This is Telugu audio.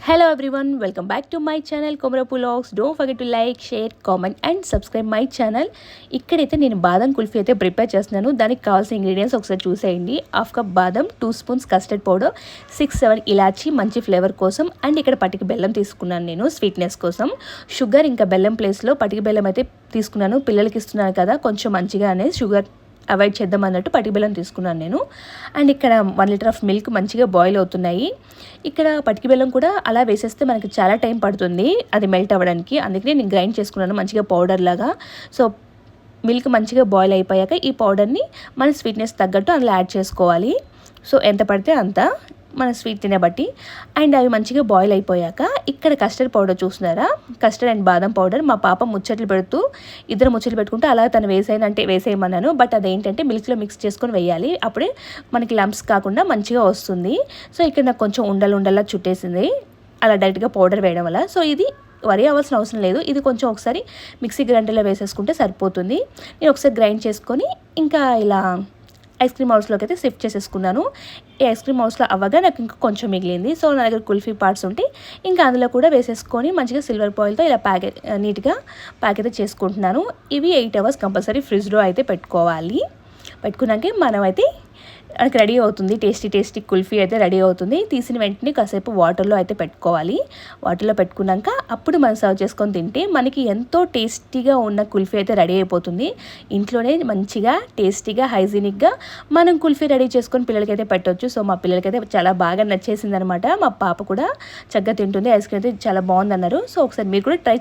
Hello everyone, welcome back to my channel Komarapu Vlogs. Don't forget to like, share, comment and subscribe my channel. ఇక్కడైతే నేను బాదం కుల్ఫీ అయితే ప్రిపేర్ చేస్తున్నాను. దానికి కావాల్సిన ఇంగ్రీడియంట్స్ ఒకసారి చూసేయండి. హాఫ్ కప్ బాదం, 2 స్పూన్స్ కస్టర్డ్ పౌడర్, 6-7 ఇలాచి మంచి ఫ్లేవర్ కోసం, అండ్ ఇక్కడ పటిక బెల్లం తీసుకున్నాను నేను స్వీట్నెస్ కోసం. షుగర్ ఇంకా బెల్లం ప్లేస్లో పటిక బెల్లం అయితే తీసుకున్నాను. పిల్లలకి ఇస్తున్నాను కదా, కొంచెం మంచిగా అనేది షుగర్ అవాయిడ్ చేద్దాం అన్నట్టు పటిక బెల్లం తీసుకున్నాను నేను. అండ్ ఇక్కడ 1 లీటర్ ఆఫ్ మిల్క్ మంచిగా బాయిల్ అవుతున్నాయి. ఇక్కడ పటిక బెల్లం కూడా అలా వేసేస్తే మనకి చాలా టైం పడుతుంది అది మెల్ట్ అవ్వడానికి. అందుకనే నేను గ్రైండ్ చేసుకున్నాను మంచిగా పౌడర్ లాగా. సో మిల్క్ మంచిగా బాయిల్ అయిపోయాక ఈ పౌడర్ని మన స్వీట్నెస్ తగ్గట్టు అందులో యాడ్ చేసుకోవాలి. సో ఎంత పడితే అంత మన స్వీట్ తినే బట్టి. అండ్ అవి మంచిగా బాయిల్ అయిపోయాక ఇక్కడ కస్టర్డ్ పౌడర్ చూస్తున్నారా, కస్టర్డ్ అండ్ బాదం పౌడర్. మా పాప ముచ్చట్లు పెడుతూ ఇద్దరు ముచ్చట్లు పెట్టుకుంటే అలా తను వేసేయనంటే వేసేయమన్నాను. బట్ అదేంటంటే మిల్క్లో మిక్స్ చేసుకొని వేయాలి, అప్పుడే మనకి లంప్స్ కాకుండా మంచిగా వస్తుంది. సో ఇక్కడ నాకు కొంచెం ఉండలా చుట్టేసింది అలా డైరెక్ట్గా పౌడర్ వేయడం వల్ల. సో ఇది వరి అవ్వాల్సిన అవసరం లేదు, ఇది కొంచెం ఒకసారి మిక్సీ గ్రైండర్లో వేసేసుకుంటే సరిపోతుంది. నేను ఒకసారి గ్రైండ్ చేసుకొని ఇంకా ఇలా ఐస్ క్రీమ్ హౌస్లోకి అయితే షిఫ్ట్ చేసేసుకున్నాను. ఈ ఐస్ క్రీమ్ హౌస్లో అవ్వగా నాకు ఇంకా కొంచెం మిగిలింది. సో నా దగ్గర కుల్ఫీ పార్ట్స్ ఉంటే ఇంకా అందులో కూడా వేసేసుకొని మంచిగా సిల్వర్ ఫాయిల్తో ఇలా నీట్గా ప్యాక్ అయితే చేసుకుంటున్నాను. ఇవి 8 అవర్స్ కంపల్సరీ ఫ్రిడ్జ్లో అయితే పెట్టుకోవాలి. పెట్టుకున్నాకే మనం అయితే మనకి రెడీ అవుతుంది, టేస్టీ కుల్ఫీ అయితే రెడీ అవుతుంది. తీసిన వెంటనే కాసేపు వాటర్లో అయితే పెట్టుకోవాలి. వాటర్లో పెట్టుకున్నాక అప్పుడు మనం సర్వ్ చేసుకొని తింటే మనకి ఎంతో టేస్టీగా ఉన్న కుల్ఫీ అయితే రెడీ అయిపోతుంది. ఇంట్లోనే మంచిగా టేస్టీగా హైజీనిక్గా మనం కుల్ఫీ రెడీ చేసుకొని పిల్లలకైతే పెట్టవచ్చు. సో మా పిల్లలకైతే చాలా బాగా నచ్చేసింది అనమాట. మా పాప కూడా చక్కగా తింటుంది. ఐస్ క్రీమ్ అయితే చాలా బాగుందన్నారు. సో ఒకసారి మీరు కూడా ట్రై